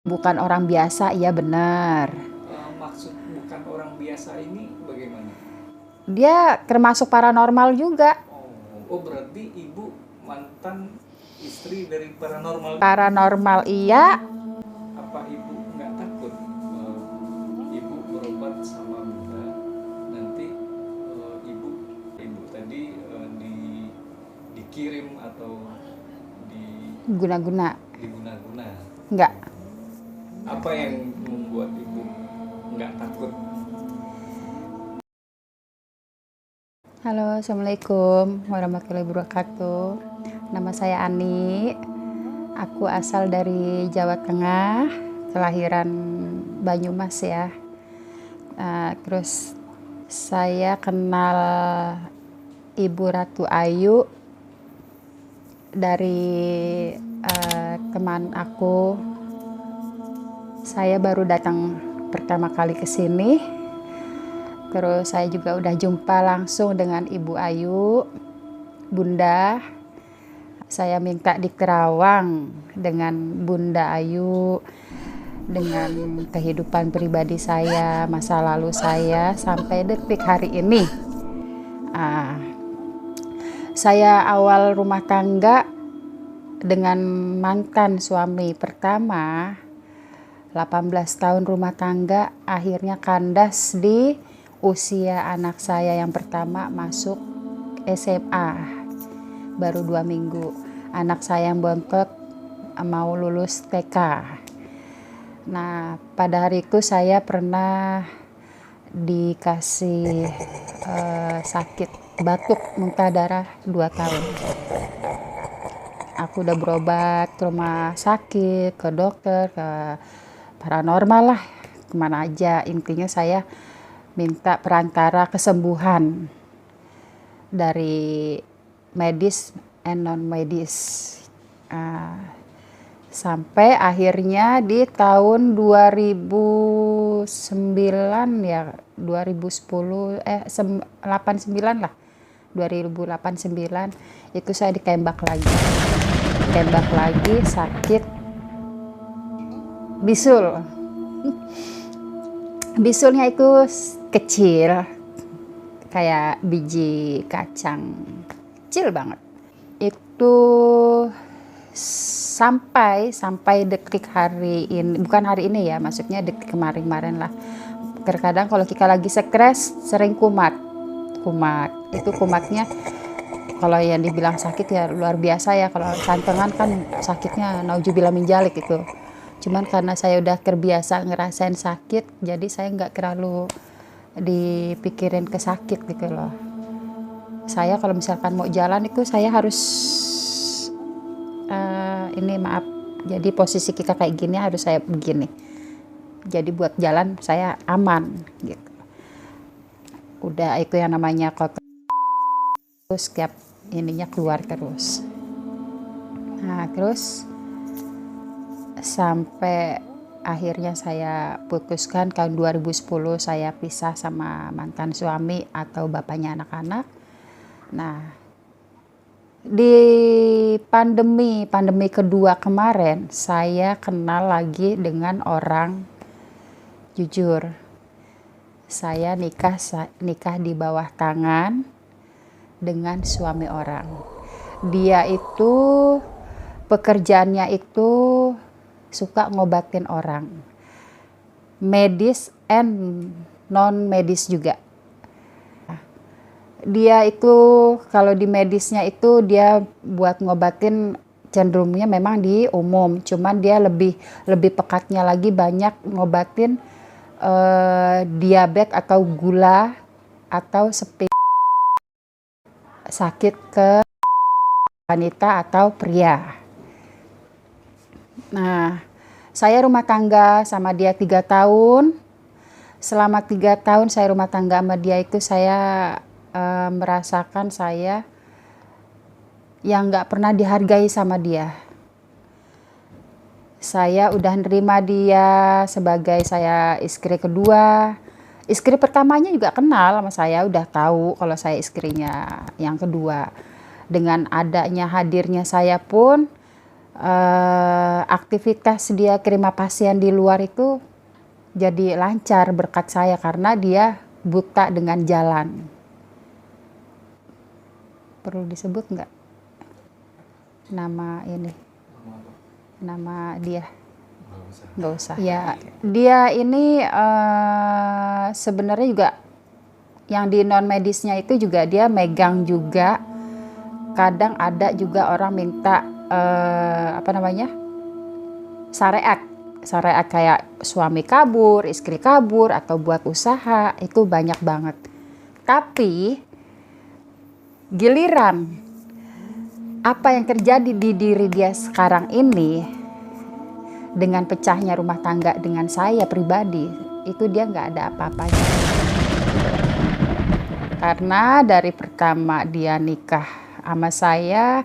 Bukan orang biasa, iya benar. Maksud bukan orang biasa ini bagaimana? Dia termasuk paranormal juga. Oh, berarti ibu mantan istri dari paranormal. Paranormal iya, Apa ibu nggak takut ibu berobat sama Bunda, nanti ibu ibu tadi dikirim atau di guna-guna. diguna-guna? Enggak. Apa yang membuat ibu nggak takut? Halo, Assalamualaikum warahmatullahi wabarakatuh. Nama saya Ani. Aku asal dari Jawa Tengah, kelahiran Banyumas ya. Terus saya kenal Ibu Ratu Ayu dari teman aku. Saya baru datang pertama kali ke sini. Terus saya juga udah jumpa langsung dengan Ibu Ayu, Bunda. Saya minta di Kerawang dengan Bunda Ayu, dengan kehidupan pribadi saya, masa lalu saya sampai detik hari ini. Saya awal rumah tangga dengan mantan suami pertama, 18 tahun rumah tangga, akhirnya kandas di usia anak saya yang pertama masuk SMA. Baru 2 minggu. Anak saya yang bontot mau lulus TK. Nah, pada hari itu saya pernah dikasih sakit batuk muntah darah 2 tahun. Aku udah berobat ke rumah sakit, ke dokter, ke paranormal lah, kemana aja. Intinya saya minta perantara kesembuhan dari medis and non medis. Sampai akhirnya di tahun 2009 ya, 2010 89 lah, 2089 itu saya ditembak lagi sakit bisul. Bisulnya itu kecil kayak biji kacang, kecil banget. Itu sampai detik hari ini, bukan hari ini ya, maksudnya detik kemarin lah. Terkadang kalau kita lagi stres sering kumat. Itu kumatnya kalau yang dibilang sakit ya luar biasa ya. Kalau santengan kan sakitnya naujubillah min dzalik itu. Cuman karena saya udah terbiasa ngerasain sakit, jadi saya nggak terlalu dipikirin ke sakit gitu loh. Saya kalau misalkan mau jalan itu saya harus jadi posisi kita kayak gini harus saya begini. Jadi buat jalan saya aman gitu. Udah itu yang namanya kotor terus setiap ininya keluar terus. Nah, terus sampai akhirnya saya putuskan tahun 2010 saya pisah sama mantan suami atau bapaknya anak-anak. Nah, di pandemi kedua kemarin saya kenal lagi dengan orang. Jujur, saya nikah di bawah tangan dengan suami orang. Dia itu pekerjaannya itu suka ngobatin orang, medis and non medis juga. Dia itu kalau di medisnya itu dia buat ngobatin cenderungnya memang di umum, cuman dia lebih pekatnya lagi banyak ngobatin diabetes atau gula atau sakit ke wanita atau pria. Nah, saya rumah tangga sama dia 3 tahun. Selama 3 tahun saya rumah tangga sama dia itu saya merasakan saya yang nggak pernah dihargai sama dia. Saya udah nerima dia sebagai saya istri kedua. Istri pertamanya juga kenal sama saya, udah tahu kalau saya istrinya yang kedua. Dengan adanya hadirnya saya pun aktivitas dia terima pasien di luar itu jadi lancar berkat saya karena dia buta dengan jalan. Perlu disebut nggak nama ini? Nama dia? Nggak usah. Ya, dia ini sebenarnya juga yang di non medisnya itu juga dia megang juga. Kadang ada juga orang minta syariat kayak suami kabur, istri kabur, atau buat usaha, itu banyak banget. Tapi giliran apa yang terjadi di diri dia sekarang ini dengan pecahnya rumah tangga dengan saya pribadi, itu dia nggak ada apa-apanya. Karena dari pertama dia nikah sama saya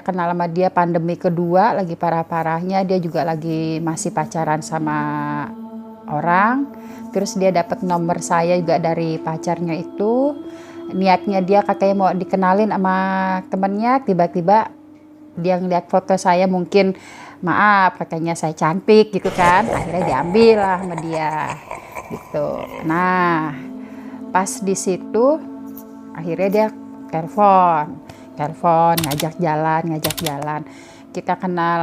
kenal sama dia pandemi kedua, lagi parah-parahnya, dia juga lagi masih pacaran sama orang. Terus dia dapat nomor saya juga dari pacarnya itu. Niatnya dia katanya mau dikenalin sama temennya, tiba-tiba dia ngeliat foto saya, mungkin maaf katanya saya cantik gitu kan. Akhirnya diambil lah sama dia gitu. Nah, pas di situ akhirnya dia telepon ngajak jalan. Kita kenal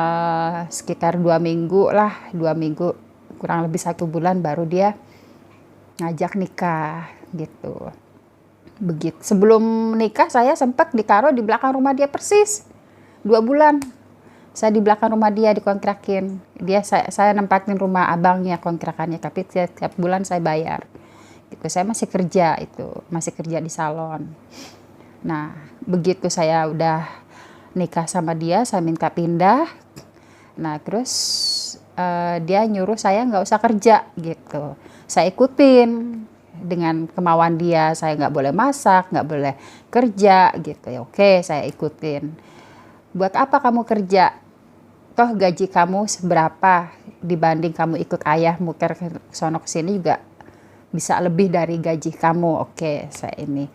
sekitar 2 minggu lah, 2 minggu, kurang lebih 1 bulan baru dia ngajak nikah gitu. Begitu sebelum nikah saya sempat ditaruh di belakang rumah dia persis 2 bulan. Saya di belakang rumah dia dikontrakin. Saya nempatin rumah abangnya kontrakannya, tapi tiap bulan saya bayar. Gitu. Saya masih kerja di salon. Nah, begitu saya udah nikah sama dia, saya minta pindah. Nah, terus dia nyuruh saya nggak usah kerja gitu. Saya ikutin dengan kemauan dia. Saya nggak boleh masak, nggak boleh kerja gitu. Ya oke, saya ikutin. Buat apa kamu kerja? Toh gaji kamu seberapa dibanding kamu ikut ayah muter ke sono kesini juga bisa lebih dari gaji kamu. Oke, saya ini.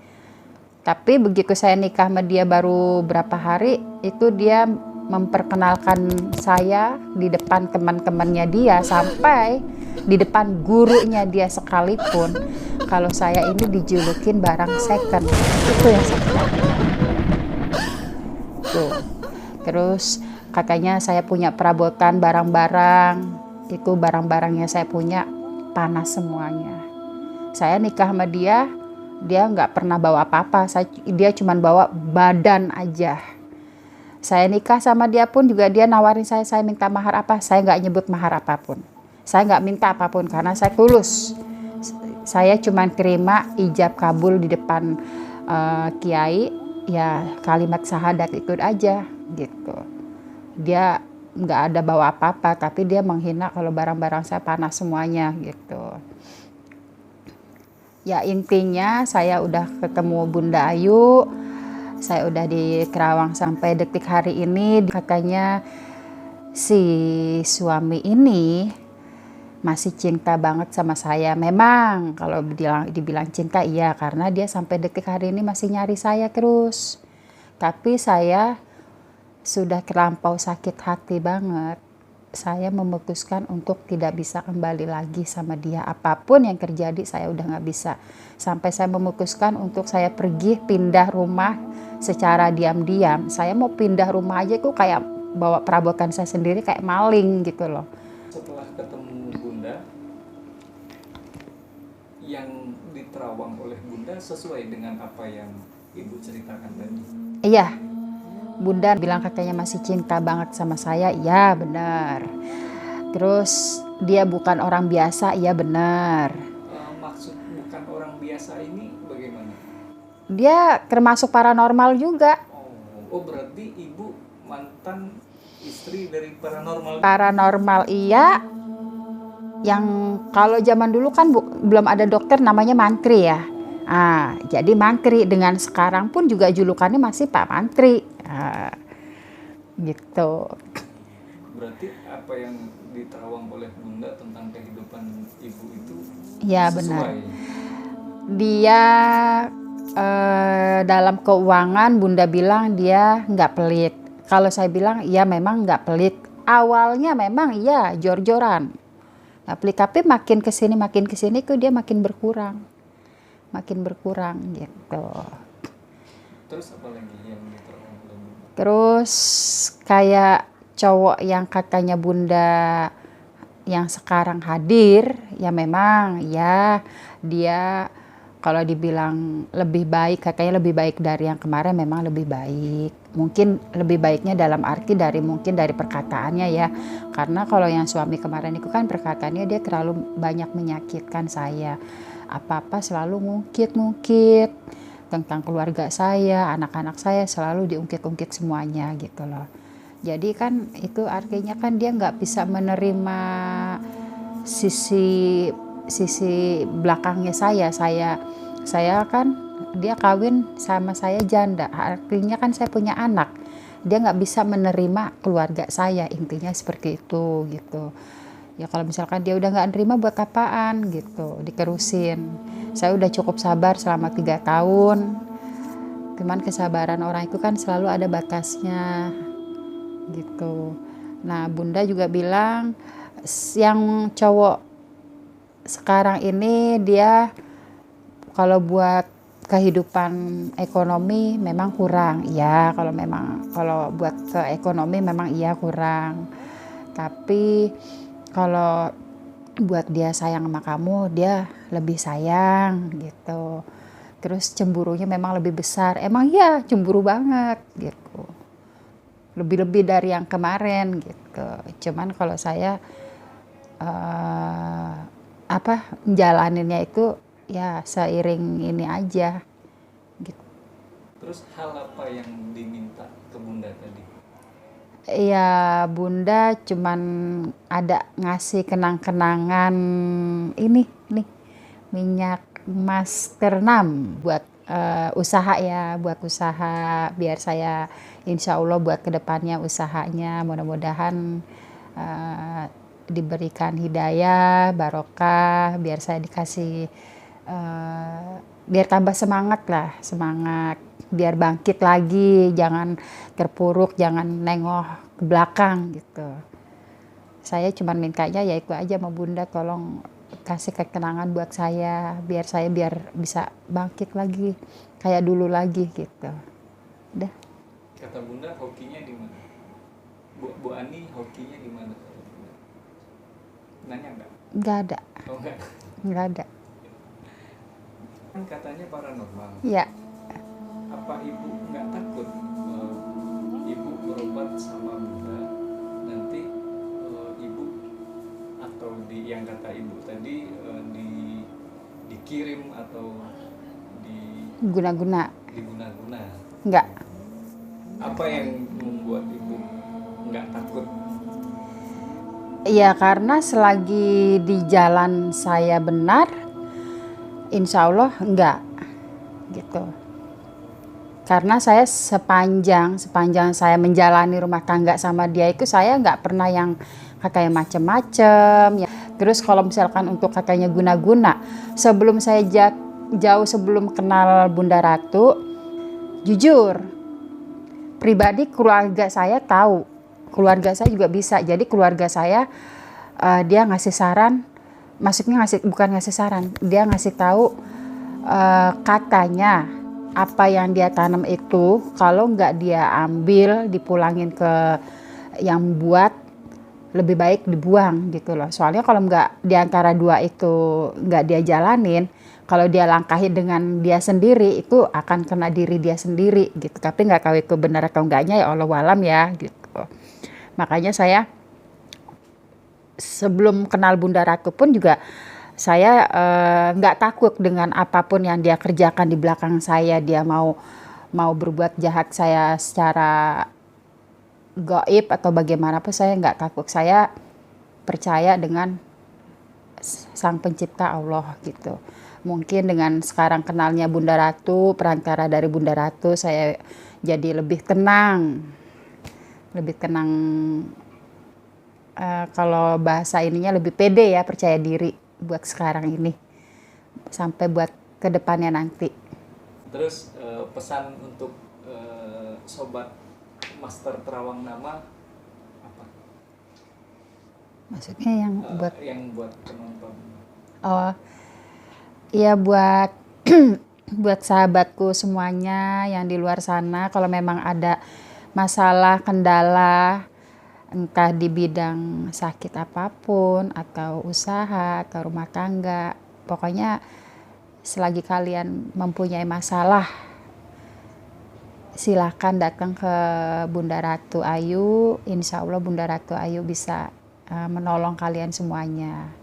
Tapi begitu saya nikah sama dia baru berapa hari, itu dia memperkenalkan saya di depan teman-temannya dia, sampai di depan gurunya dia sekalipun, kalau saya ini dijulukin barang second. Itu yang saya katakan. Tuh. Terus katanya saya punya perabotan barang-barang, itu barang-barangnya saya punya panas semuanya. Saya nikah sama dia nggak pernah bawa apa-apa, dia cuma bawa badan aja. Saya nikah sama dia pun juga dia nawarin saya minta mahar apa, saya nggak nyebut mahar apapun. Saya nggak minta apapun karena saya tulus. Saya cuma terima ijab kabul di depan kiai, ya kalimat syahadat itu aja gitu. Dia nggak ada bawa apa-apa, tapi dia menghina kalau barang-barang saya panas semuanya gitu. Ya intinya saya udah ketemu Bunda Ayu, saya udah di Kerawang sampai detik hari ini. Katanya si suami ini masih cinta banget sama saya. Memang kalau dibilang cinta iya, karena dia sampai detik hari ini masih nyari saya terus. Tapi saya sudah terlampau sakit hati banget. Saya memutuskan untuk tidak bisa kembali lagi sama dia. Apapun yang terjadi saya udah gak bisa. Sampai saya memutuskan untuk saya pergi pindah rumah secara diam-diam. Saya mau pindah rumah aja tuh kayak bawa perabotan saya sendiri kayak maling gitu loh. Setelah ketemu Bunda, yang diterawang oleh Bunda sesuai dengan apa yang Ibu ceritakan tadi? Iya. Bunda bilang katanya masih cinta banget sama saya, iya benar. Terus dia bukan orang biasa, iya benar. Maksud bukan orang biasa ini bagaimana? Dia termasuk paranormal juga. Oh berarti Ibu mantan istri dari paranormal? Paranormal iya. Yang kalau zaman dulu kan belum ada dokter namanya mantri ya. Jadi mantri, dengan sekarang pun juga julukannya masih Pak Mantri. Gitu. Berarti apa yang diterawang oleh Bunda tentang kehidupan Ibu itu ya, sesuai? Benar. Dia dalam keuangan Bunda bilang dia nggak pelit. Kalau saya bilang ya memang nggak pelit. Awalnya memang iya jor-joran. Nggak pelit, tapi makin kesini kok dia makin berkurang gitu. Terus apa lagi yang diterawang oleh Bunda? Terus kayak cowok yang katanya Bunda yang sekarang hadir, ya memang ya dia kalau dibilang lebih baik, katanya lebih baik dari yang kemarin, memang lebih baik. Mungkin lebih baiknya dalam arti mungkin dari perkataannya ya. Karena kalau yang suami kemarin itu kan perkataannya dia terlalu banyak menyakitkan saya. Apa-apa selalu ngungkit-ngungkit tentang keluarga saya, anak-anak saya selalu diungkit-ungkit semuanya gitu loh. Jadi kan itu artinya kan dia nggak bisa menerima sisi belakangnya saya kan dia kawin sama saya janda, artinya kan saya punya anak, dia nggak bisa menerima keluarga saya, intinya seperti itu gitu ya. Kalau misalkan dia udah nggak nerima buat apaan gitu diterusin. Saya udah cukup sabar selama 3 tahun, cuman kesabaran orang itu kan selalu ada batasnya gitu. Nah Bunda juga bilang yang cowok sekarang ini dia kalau buat kehidupan ekonomi memang kurang ya. Kalau buat ke ekonomi memang iya kurang, tapi kalau buat dia sayang sama kamu dia lebih sayang gitu. Terus cemburunya memang lebih besar, emang ya cemburu banget gitu, lebih dari yang kemarin gitu. Cuman kalau saya jalaninnya itu ya seiring ini aja gitu. Terus hal apa yang diminta ke Bunda tadi? Ya Bunda cuman ada ngasih kenang-kenangan ini nih, minyak Master 6 buat usaha ya, buat usaha biar saya insya Allah buat kedepannya usahanya mudah-mudahan diberikan hidayah, barokah, biar saya dikasih biar tambah semangat, biar bangkit lagi, jangan terpuruk, jangan nengok ke belakang gitu. Saya cuma mintanya ya itu aja sama Bunda, tolong kasih ketenangan buat saya biar bisa bangkit lagi kayak dulu lagi gitu. Udah. Kata Bunda hokinya di mana? Bu Ani hokinya di mana? Nanya nggak? Nggak ada. Oh enggak. Nggak ada. Kan katanya paranormal. Ya. Apa Ibu nggak takut Ibu berobat sama Bunda nanti Ibu atau yang kata Ibu tadi dikirim atau Guna-guna. diguna-guna? Nggak. Apa yang membuat Ibu nggak takut? Ya karena selagi di jalan saya benar, insya Allah enggak gitu. Karena saya sepanjang saya menjalani rumah tangga sama dia itu saya nggak pernah yang kayak macem-macem ya. Terus kalau misalkan untuk katanya guna-guna, sebelum saya jauh sebelum kenal Bunda Ratu, jujur pribadi keluarga saya tahu, keluarga saya juga bisa. Jadi keluarga saya dia ngasih saran, maksudnya bukan ngasih saran, dia ngasih tahu katanya apa yang dia tanam itu kalau nggak dia ambil dipulangin ke yang buat, lebih baik dibuang gitu loh. Soalnya kalau nggak diantara dua itu nggak dia jalanin, kalau dia langkahin dengan dia sendiri itu akan kena diri dia sendiri gitu. Tapi nggak tahu itu benar atau enggaknya ya Allah alam ya gitu. Makanya saya sebelum kenal Bunda Ratu pun juga saya nggak takut dengan apapun yang dia kerjakan di belakang saya. Dia mau berbuat jahat saya secara gaib atau bagaimanapun saya nggak takut. Saya percaya dengan Sang Pencipta Allah gitu. Mungkin dengan sekarang kenalnya Bunda Ratu, perantara dari Bunda Ratu, saya jadi lebih tenang. Kalau bahasa ininya lebih pede ya, percaya diri buat sekarang ini sampai buat kedepannya nanti. Terus pesan untuk sobat Master Terawang Nama apa? Maksudnya yang buat Yang buat penonton. oh iya buat buat sahabatku semuanya yang di luar sana, kalau memang ada masalah, kendala, entah di bidang sakit apapun, atau usaha, atau rumah tangga, pokoknya selagi kalian mempunyai masalah, silakan datang ke Bunda Ratu Ayu. Insya Allah Bunda Ratu Ayu bisa menolong kalian semuanya.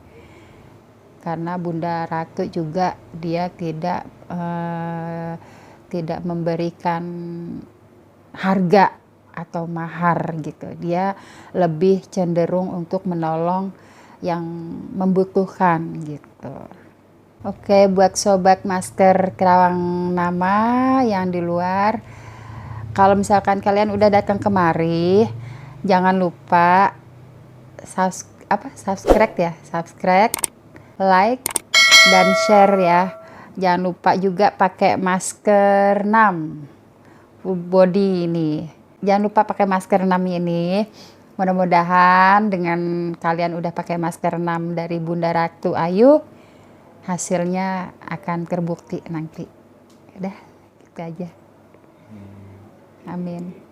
Karena Bunda Ratu juga dia tidak memberikan harga atau mahar gitu. Dia lebih cenderung untuk menolong yang membutuhkan gitu. Oke, buat sobat Master Terawang Nama yang di luar, kalau misalkan kalian udah datang kemari, jangan lupa subscribe, like, dan share ya. Jangan lupa juga pakai masker 6 full body ini. Jangan lupa pakai masker 6 ini. Mudah-mudahan dengan kalian udah pakai masker 6 dari Bunda Ratu Ayu, hasilnya akan terbukti nanti. Udah, gitu aja. Amin.